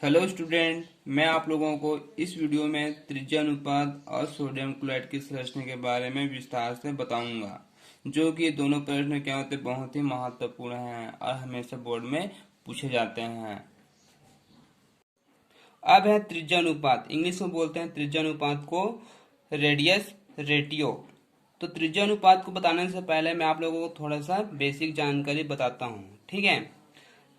Hello student, मैं आप लोगों को इस वीडियो में त्रिज्या अनुपात और सोडियम क्लोराइड की संरचना के बारे में विस्तार से बताऊंगा, जो कि दोनों प्रश्न क्या होते हैं बहुत ही महत्वपूर्ण हैं और हमेशा बोर्ड में पूछे जाते हैं। अब है त्रिज्या अनुपात। इंग्लिश में बोलते हैं त्रिज्या अनुपात को रेडियस रेटियो। तो त्रिज्या अनुपात को बताने से पहले मैं आप लोगों को थोड़ा सा बेसिक जानकारी बताता हूँ, ठीक है।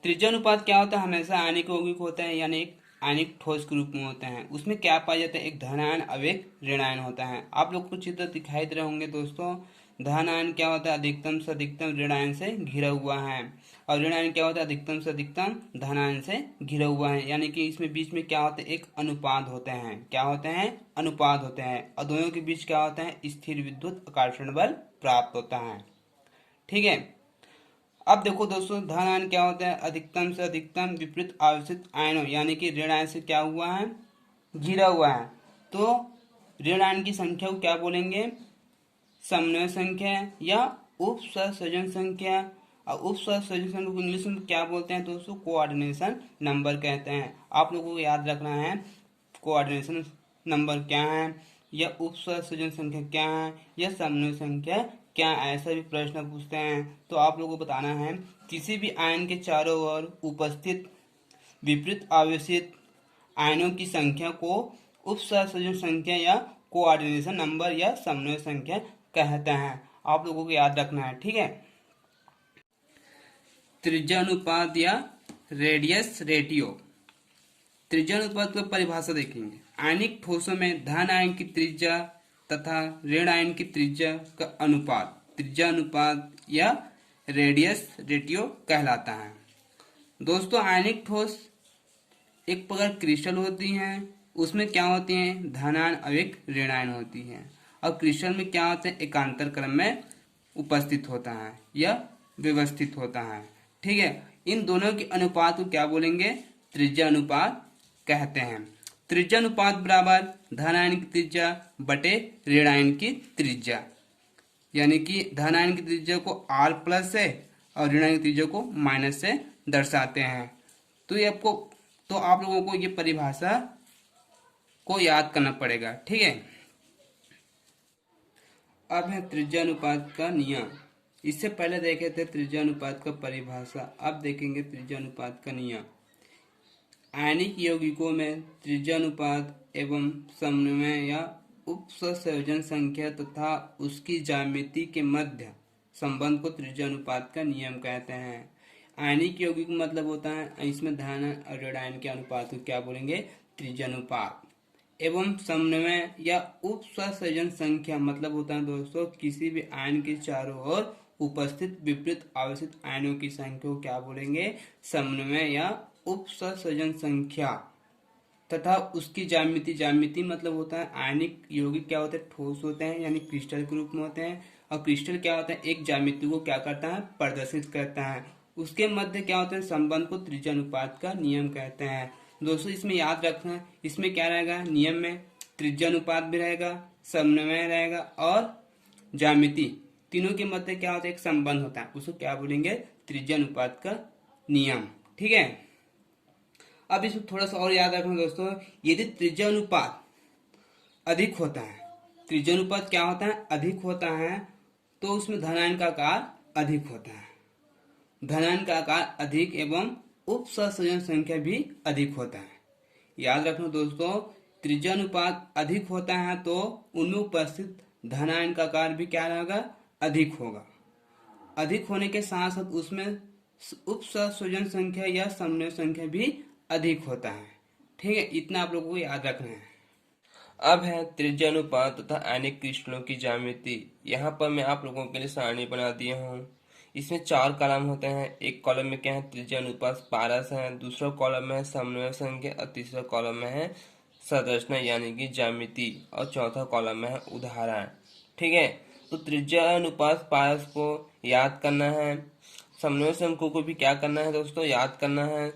त्रिज्या अनुपात क्या होता है? हमेशा आयनिक यौगिक होते हैं, यानी एक आयनिक ठोस के रूप में होते हैं। उसमें क्या पाया जाता है? एक धन आयन अब एक ऋण आयन होता है। आप लोग को चित्र दिखाई दे रहे होंगे दोस्तों। धन आयन क्या होता है? अधिकतम से अधिकतम ऋण आयन से घिरा हुआ है। और ऋण आयन क्या होता है? अधिकतम से अधिकतम धन आयन से घिरा हुआ है। यानी कि इसमें बीच में क्या होता है? एक अनुपात होते हैं। क्या होते हैं? अनुपात होते हैं। और दोनों के बीच क्या होता है? स्थिर विद्युत आकर्षण बल प्राप्त होता है, ठीक है। अब देखो दोस्तों, धन आयन क्या होता है? अधिकतम से अधिकतम विपरीत आवेशित आयनों, यानी कि ऋण आयन से क्या हुआ है? घिरा हुआ है। तो ऋण आयन की संख्या को क्या बोलेंगे? समन्वय संख्या या उपसंयोजन संख्या। और उपसंयोजन संख्या को इंग्लिश में क्या बोलते हैं दोस्तों? कोऑर्डिनेशन नंबर कहते हैं। आप लोगों को याद रखना है कोऑर्डिनेशन नंबर क्या है, या उपसंयोजन संख्या क्या है, या समन्वय संख्या क्या है। ऐसा भी प्रश्न पूछते हैं तो आप लोगों को बताना है किसी भी आयन के चारों ओर उपस्थित विपरीत आवेशित आयनों की संख्या को उपसंयोजन संख्या या कोऑर्डिनेशन नंबर या समन्वय संख्या कहते हैं। आप लोगों को याद रखना है, ठीक है। त्रिज्या अनुपात या रेडियस रेटियो। त्रिज्या अनुपात की परिभाषा देखेंगे। आयनिक ठोसों में धन आयन की त्रिज्या तथा ऋण आयन की त्रिज्या का अनुपात त्रिज्या अनुपात या रेडियस रेटियो कहलाता है। दोस्तों, आयनिक ठोस एक प्रकार क्रिस्टल होती हैं। उसमें क्या होती हैं? धन आयन और एक ऋण आयन होती है। और क्रिस्टल में क्या होता है? एकांतर क्रम में उपस्थित होता है या व्यवस्थित होता है, ठीक है। इन दोनों के अनुपात को क्या बोलेंगे? त्रिज्या अनुपात कहते हैं। त्रिज्या अनुपात बराबर धन आयन की त्रिज्या बटे ऋण आयन की त्रिज्या, यानी कि धन आयन की त्रिज्या को R प्लस से और ऋण आयन की त्रिज्या को माइनस से दर्शाते हैं। तो आप लोगों को ये परिभाषा को याद करना पड़ेगा, ठीक है। अब है त्रिज्या अनुपात का नियम। इससे पहले देखे थे त्रिज्या अनुपात का परिभाषा, अब देखेंगे त्रिज्या अनुपात का नियम। आयनिक यौगिकों में त्रिज्या अनुपात एवं समन्वय या उपसंयोजन संख्या तथा उसकी ज्यामिति के मध्य संबंध को त्रिज्या अनुपात का नियम कहते हैं। आयनिक यौगिक मतलब होता है इसमें धन और ऋण आयन के अनुपात को क्या बोलेंगे? त्रिज्या अनुपात। एवं समन्वय या उपसंयोजन संख्या मतलब होता है दोस्तों किसी भी आयन के चारों ओर उपस्थित विपरीत आवेशित आयनों की संख्या को क्या बोलेंगे? समन्वय या उपसंयोजन संख्या। तथा उसकी ज्यामिति मतलब होता है आयनिक यौगिक क्या होते हैं? ठोस होते हैं, यानी क्रिस्टल के रूप में होते हैं। और क्रिस्टल क्या होता है? एक ज्यामिति को क्या करता है? प्रदर्शित करता है। उसके मध्य क्या होते हैं? संबंध को त्रिज्या अनुपात का नियम कहते हैं। दोस्तों, इसमें याद रखना है, इसमें क्या रहेगा? नियम में त्रिज्या अनुपात भी रहेगा, समन्वय रहेगा और ज्यामिति, तीनों के मध्य क्या होता है? एक संबंध होता है। उसको क्या बोलेंगे? त्रिज्या अनुपात का नियम, ठीक है। अब इसको थोड़ा सा और याद रखना दोस्तों, यदि त्रिज्या अनुपात अधिक होता है, त्रिज्या अनुपात क्या होता है? अधिक होता है, तो उसमें धनायन का आकार अधिक होता है। धनायन का आकार अधिक एवं उपसंयोजन संख्या भी अधिक होता है। याद रखना दोस्तों, त्रिज्या अनुपात अधिक होता है तो उनमें उपस्थित धनायन का आकार भी क्या रहेगा? अधिक होगा। अधिक होने के साथ साथ उसमें उपसंयोजन संख्या या समन्वय संख्या भी अधिक होता है, ठीक है। इतना आप लोगों को याद रखना है। अब है त्रिज्या अनुपात तथा आयनिक क्रिस्टलों की ज्यामिति। यहाँ पर मैं आप लोगों के लिए सारणी बना दिया हूँ। इसमें 4 कॉलम होते हैं। एक कॉलम में क्या है? त्रिज्या अनुपात पारस है, दूसरा कॉलम में है समन्वय संख्या और तीसरा कॉलम में है संरचना यानी कि ज्यामिति, और चौथा कॉलम में है उदाहरण, ठीक है। तो त्रिज्या अनुपात पारस को याद करना है, समन्वय संख्या को भी क्या करना है दोस्तों? याद करना है,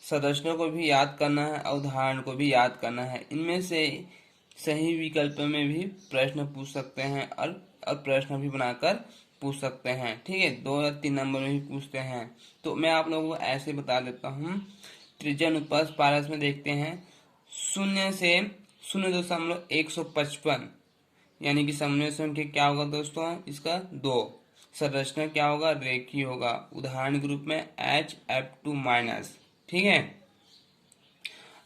संरचना को भी याद करना है और उदाहरण को भी याद करना है। इनमें से सही विकल्प में भी प्रश्न पूछ सकते हैं और प्रश्न भी बनाकर पूछ सकते हैं, ठीक है। 2 या 3 नंबर में भी पूछते हैं। तो मैं आप लोगों को ऐसे बता देता हूँ त्रिज्या अनुपात पारस में देखते हैं 0 से 0.155, यानी कि समन्वय संख्या क्या होगा दोस्तों, इसका 2। संरचना क्या होगा, रेखीय होगा। उदाहरण के रूप में HF2-। ठीक है।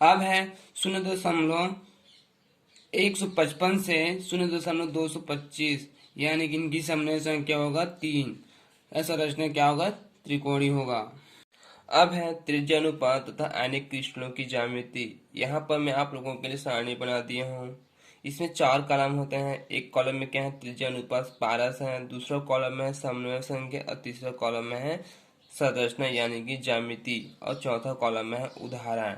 अब है 0.155 से 0.225, यानी कि इनकी समन्वय संख्या होगा 3। ऐसा संरचना क्या होगा, त्रिकोणीय होगा। अब है त्रिज्या अनुपात तथा आयनिक क्रिस्टलों की ज्यामिति। यहाँ पर मैं आप लोगों के लिए सारणी बना दिया हूँ। इसमें 4 कॉलम होते हैं। एक कॉलम में क्या है, त्रिज्या अनुपात पारस है, दूसरा कॉलम में है समन्वय संख्या और तीसरा कॉलम में है संरचना यानी कि ज्यामिति और चौथा कॉलम में है उदाहरण।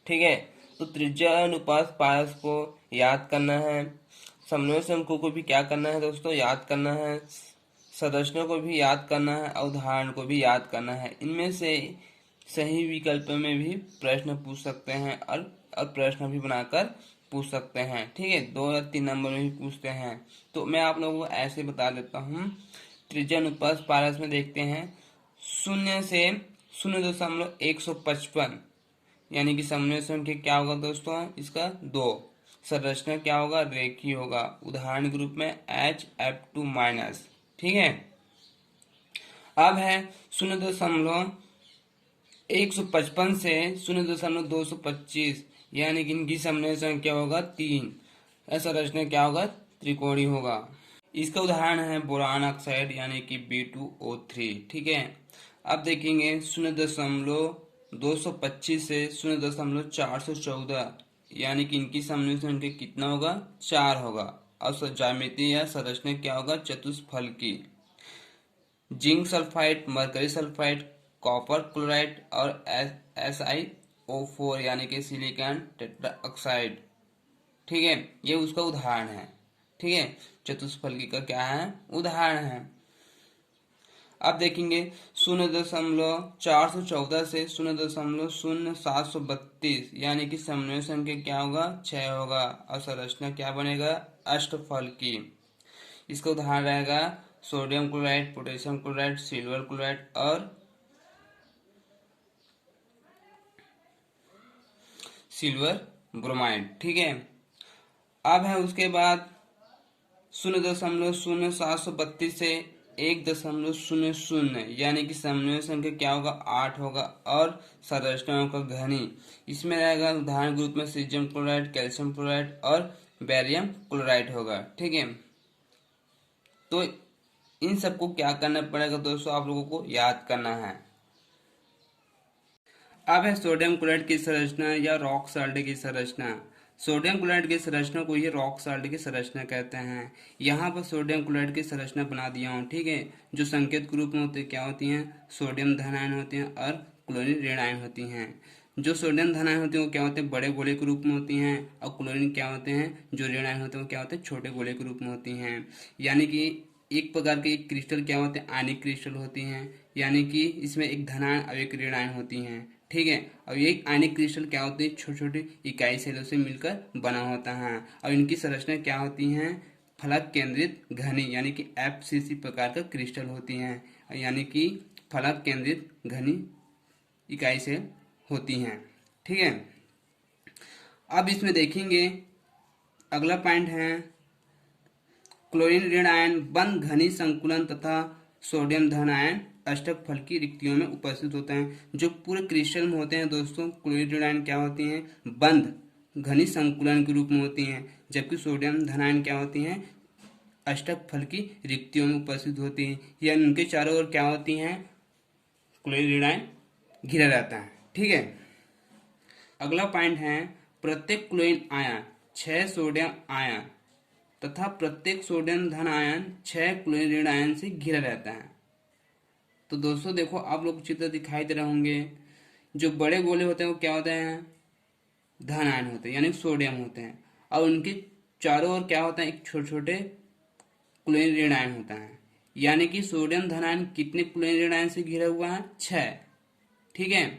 ठीक है। तो त्रिज्या अनुपात पारस को याद करना है, समन्वय संख्या को भी क्या करना है दोस्तों, याद करना है, संरचना को भी याद करना है और उदाहरण को भी याद करना है। इनमें से सही विकल्प में भी प्रश्न पूछ सकते हैं और प्रश्न भी बनाकर पूछ सकते हैं। ठीक है, 2 या 3 नंबर में भी पूछते हैं। तो मैं आप लोगों को ऐसे बता देता हूँ। त्रिज्या अनुपात पारस में देखते हैं 0 से 0.155, यानी कि समन्वय संख्या क्या होगा दोस्तों, इसका 2। संरचना क्या होगा, रेखीय होगा। उदाहरण के रूप में HF2-। ठीक है। अब है 0.155 से 0.225, यानी कि इनकी समन्वय संख्या होगा 3। ऐसा संरचना क्या होगा, त्रिकोणीय होगा। इसका उदाहरण है बोरान ऑक्साइड यानी कि B2O3। ठीक है। अब देखेंगे 0.225 से 0.414, यानी कि इनकी समन्वय संख्या कितना होगा, 4 होगा। और ज्यामिति या संरचना क्या होगा, चतुष्फल की। Zinc sulphide, mercury sulphide, copper chloride और SiO4 यानी कि सिलिकॉन टेट्राऑक्साइड। ठीक है, ये उसका उदाहरण है। ठीक है, चतुष्फलकी का क्या है, उदाहरण है। अब देखेंगे 0.414 से 0.0732, यानी कि समन्वय संख्या क्या होगा, 6 होगा। और संरचना क्या बनेगा, अष्टफलकी। इसका उदाहरण रहेगा sodium chloride, potassium chloride, silver chloride और सिल्वर ब्रोमाइड। ठीक है। अब है उसके बाद 0.0732 से 1.00, यानी कि समन्वय संख्या क्या होगा, 8 होगा। और संरचनाओं का घनी इसमें रहेगा उदाहरण के रूप में सीजियम क्लोराइड, कैल्शियम क्लोराइड और बेरियम क्लोराइड होगा। ठीक है। तो इन सबको क्या करना पड़ेगा दोस्तों, आप लोगों को याद करना है। अब है सोडियम क्लोराइड की संरचना या रॉक साल्ट की संरचना। सोडियम क्लोराइड की संरचना को ही रॉक साल्ट की संरचना कहते हैं। यहाँ पर सोडियम क्लोराइड की संरचना बना दिया हूँ। ठीक है। जो संकेत के रूप में होते क्या होती हैं, सोडियम धन आयन होती हैं और क्लोरीन ऋण आयन होती हैं। जो सोडियम धन आयन होते हैं वो क्या होते हैं, बड़े गोले के रूप में होती हैं। और क्लोरीन क्या होते हैं, जो ऋण आयन होते हैं वो क्या होते हैं, छोटे गोले के रूप में होती हैं। यानी कि एक प्रकार के क्रिस्टल क्या होते हैं, आयनिक क्रिस्टल होती हैं। यानी कि इसमें एक धन आयन और एक ऋण आयन होती हैं। ठीक है। और ये आयनिक क्रिस्टल क्या होती है, छोटे छोटे इकाई सेलों से मिलकर बना होता है। और इनकी संरचना क्या होती है, फलक केंद्रित घनी यानी कि FCC प्रकार का क्रिस्टल होती हैं। यानी कि फलक केंद्रित घनी इकाई से होती हैं। ठीक है। अब इसमें देखेंगे अगला पॉइंट है क्लोरीन ऋण आयन बंद घनी संकुलन तथा सोडियम धन आयन अष्टक फल की रिक्तियों में उपस्थित होते हैं। जो पूरे क्रिस्टल में होते हैं दोस्तों, क्लोरीन ऋण आयन क्या होती हैं, बंद घनी संकुलन के रूप में होती हैं। जबकि सोडियम धन आयन क्या होती हैं, अष्टक फल की रिक्तियों में उपस्थित होती हैं। या उनके चारों ओर क्या होती हैं, क्लोरीन ऋण आयन घिरा रहता है। ठीक है। अगला पॉइंट है प्रत्येक क्लोरीन आयन 6 सोडियम आयन तथा प्रत्येक सोडियम धन आयन 6 क्लोरीन ऋण आयन से घिरा रहता है। तो दोस्तों देखो, आप लोग चित्र दिखाई दे रहे होंगे। जो बड़े गोले होते हैं वो क्या होते हैं, धन आयन होते हैं यानी सोडियम होते हैं। और उनके चारों ओर क्या होता है, एक छोटे छोटे क्लोरीन ऋण आयन होता है। यानी कि सोडियम धन आयन कितने क्लोरीन ऋण आयन से घिरा हुआ है, 6। ठीक है।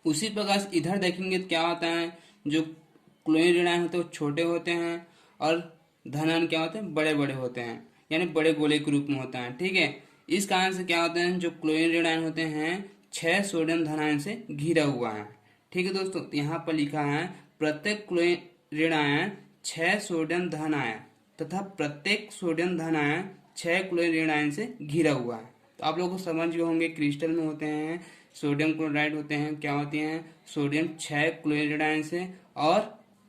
उसी प्रकार से इधर देखेंगे तो क्या होता है, जो क्लोरीन ऋण आयन होते हैं वो छोटे होते हैं और धन आयन क्या होते हैं, बड़े बड़े होते हैं यानी बड़े गोले के रूप में होता है। ठीक है। इस कारण से क्या होते हैं, जो क्लोरीन ऋण आयन होते हैं 6 सोडियम धनायन से घिरा हुआ है। ठीक है दोस्तों, तो यहाँ पर लिखा है प्रत्येक क्लोरीन ऋण आयन 6 सोडियम धन आयन तथा प्रत्येक सोडियम धन आयन 6 क्लोरीन ऋण आयन से घिरा हुआ है। तो आप लोगों को समझ गए होंगे, क्रिस्टल में होते हैं सोडियम क्लोराइड होते हैं, क्या होती हैं, सोडियम 6 क्लोरीन ऋण आयन से और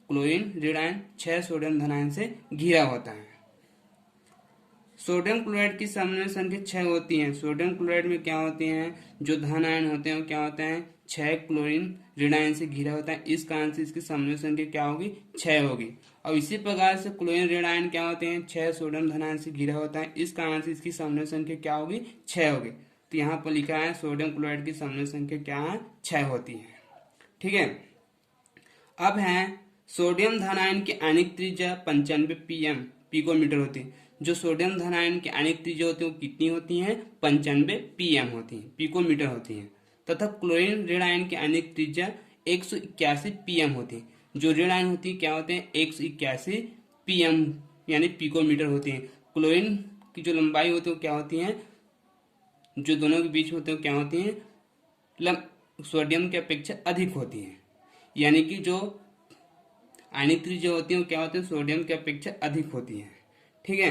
क्लोरीन ऋण आयन 6 सोडियम धन आयन से घिरा होता है। सोडियम क्लोराइड की सम्मिलन संख्या 6 होती है। सोडियम क्लोराइड में क्या होती हैं, जो धन आयन होते हैं क्या होते हैं, 6 क्लोरीन ऋण आयन से घिरा होता है। इस कारण से इसकी सम्मिलन संख्या क्या होगी, 6 होगी। और इसी प्रकार से क्लोरीन ऋण आयन क्या होते हैं, 6 सोडियम धन आयन से घिरा होता है। इस कारण से इसकी सम्मिलन संख्या क्या होगी, 6 होगी। तो यहाँ पर लिखा है सोडियम क्लोराइड की सम्मिलन संख्या क्या है, 6 होती है। ठीक है। अब है सोडियम धन आयन की आणविक त्रिज्या 95 पिकोमीटर होती है। जो सोडियम धन आयन की आणविक त्रिज्या होती है वो कितनी होती है, 95 पीएम होती है, पिकोमीटर होती है। तथा क्लोरीन ऋण आयन की आणविक त्रिज्या 181 पीएम होती है। जो ऋण आयन होती है क्या होते हैं, 181 पीएम यानी पिकोमीटर होती है। क्लोरीन की जो लंबाई होती है वो क्या होती है, जो दोनों के बीच होते हैं क्या होती है, सोडियम की अपेक्षा अधिक होती है। यानी कि जो आणविक त्रिज्या होती है वो क्या होती है, सोडियम की अपेक्षा अधिक होती है। ठीक है।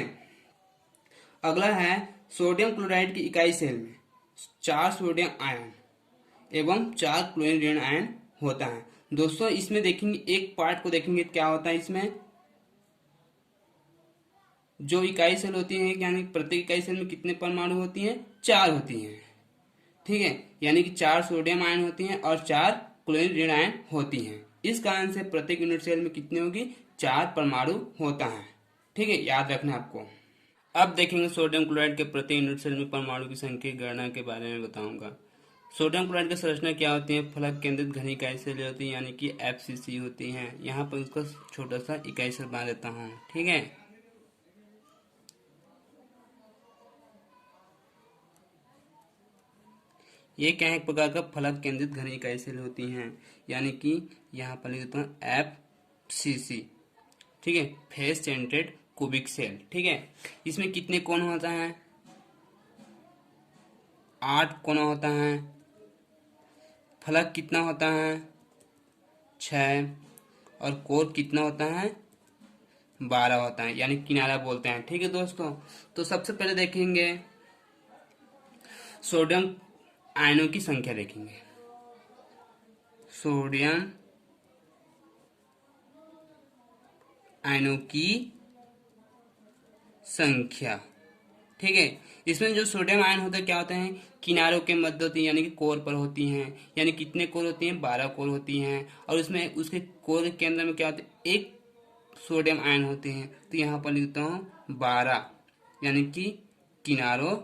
अगला है सोडियम क्लोराइड की इकाई सेल में 4 सोडियम आयन एवं 4 क्लोरीन ऋण आयन होता है। दोस्तों इसमें देखेंगे, एक पार्ट को देखेंगे क्या होता है, इसमें जो इकाई सेल होती है यानी प्रत्येक इकाई सेल में कितने परमाणु होती हैं, 4 होती हैं। ठीक है, यानी कि 4 सोडियम आयन होती हैं और 4 क्लोरीन ऋण आयन होती हैं। इस कारण से प्रत्येक यूनिट सेल में कितनी होगी, 4 परमाणु होता है। ठीक है, याद रखना आपको। अब देखेंगे सोडियम क्लोराइड के प्रति यूनिट सेल में परमाणु की संख्या की गणना के बारे में बताऊंगा। सोडियम क्लोराइड की संरचना क्या होती है, फलक केंद्रित घन इकाई सेल होती है यानी कि FCC होती है। यहाँ पर उसका छोटा सा इकाई सेल बना देता हूँ। ठीक है, ये क्या है, एक प्रकार का फलक केंद्रित घन इकाई सेल होती हैं, यानी कि यहाँ पर लिख देता हूँ FCC। ठीक है, फेस सेंटर्ड क्यूबिक सेल। ठीक है, इसमें कितने कोण होता है, 8 कोना होता है। फलक कितना होता है, 6। और कोर कितना होता है, 12 होता है, यानी किनारा बोलते हैं। ठीक है दोस्तों, तो सबसे पहले देखेंगे सोडियम आयनों की संख्या देखेंगे। सोडियम आयनों की संख्या। ठीक है, इसमें जो सोडियम आयन होता है क्या होते हैं, किनारों के मध्य होती है यानी कि कोर पर होती हैं। यानी कितने कोर होती हैं, 12 कोर होती हैं। और उसमें उसके कोर के केंद्र में क्या होता है, एक सोडियम आयन होते हैं। तो यहाँ पर लिखता हूँ 12, यानी कि किनारों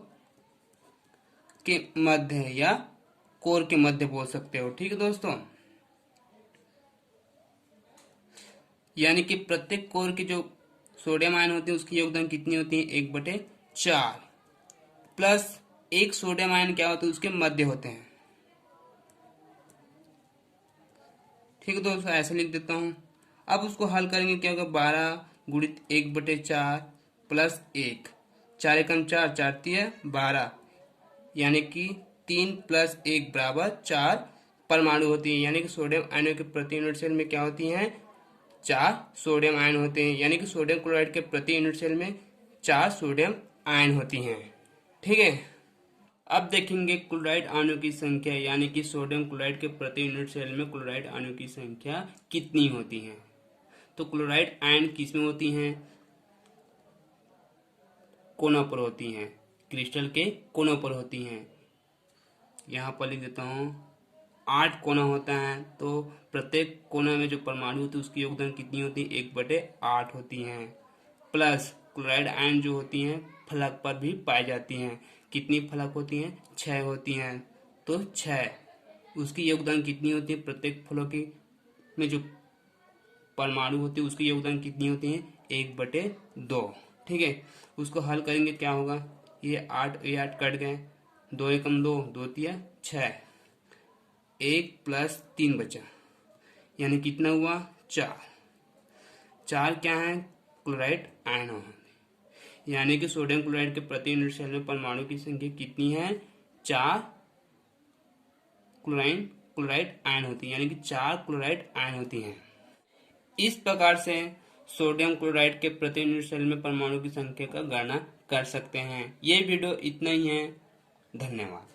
के मध्य या कोर के मध्य बोल सकते हो। ठीक है दोस्तों, यानी कि प्रत्येक कोर की जो सोडियम आयन होती है उसकी योगदान कितनी होती है, 1/4 प्लस एक सोडियम आयन क्या होता है, उसके मध्य होते हैं। ठीक है दोस्तों, ऐसे लिख देता हूं। अब उसको हल करेंगे, क्या होगा, 12 गुणित 1/4 प्लस 1, 4 एकम 4, 4 तिया 12, यानी कि 3 प्लस 1 बराबर 4 परमाणु होती है। यानी कि सोडियम आयनों के प्रति यूनिट सेल में क्या होती हैं, 4 सोडियम आयन होते हैं। यानी कि सोडियम क्लोराइड के प्रति यूनिट सेल में 4 सोडियम आयन होती हैं। ठीक है, अब देखेंगे क्लोराइड अणु की संख्या, यानी कि सोडियम क्लोराइड के प्रति यूनिट सेल में क्लोराइड अणु की संख्या कितनी होती है। तो क्लोराइड आयन किसमें होती हैं, कोनों पर होती हैं, क्रिस्टल के कोनों पर होती हैं। यहाँ पर लिख देता हूँ 8 कोना होता है। तो प्रत्येक कोना में जो परमाणु होती है उसकी योगदान कितनी होती है, 1/8 होती हैं। प्लस क्लोराइड आयन जो होती हैं फलक पर भी पाई जाती हैं। कितनी फलक होती हैं, 6 होती हैं। तो 6, उसकी योगदान कितनी होती है, प्रत्येक फलक की में जो परमाणु होती है उसकी योगदान कितनी होती है, 1/2। ठीक है, उसको हल करेंगे क्या होगा, ये 8 कट गए, 2 एकम 2, 2 तिया 6, 1 प्लस 3 बचा, यानी कितना हुआ, 4। 4 क्या है, क्लोराइड आयन है। यानी कि सोडियम क्लोराइड के प्रति यूनिट सेल में परमाणु की संख्या कितनी है, 4 क्लोराइन क्लोराइड आयन होती है, यानी कि 4 क्लोराइड आयन होती हैं। इस प्रकार से सोडियम क्लोराइड के प्रति यूनिट सेल में परमाणु की संख्या का गणना कर सकते हैं। ये वीडियो इतना ही है। धन्यवाद।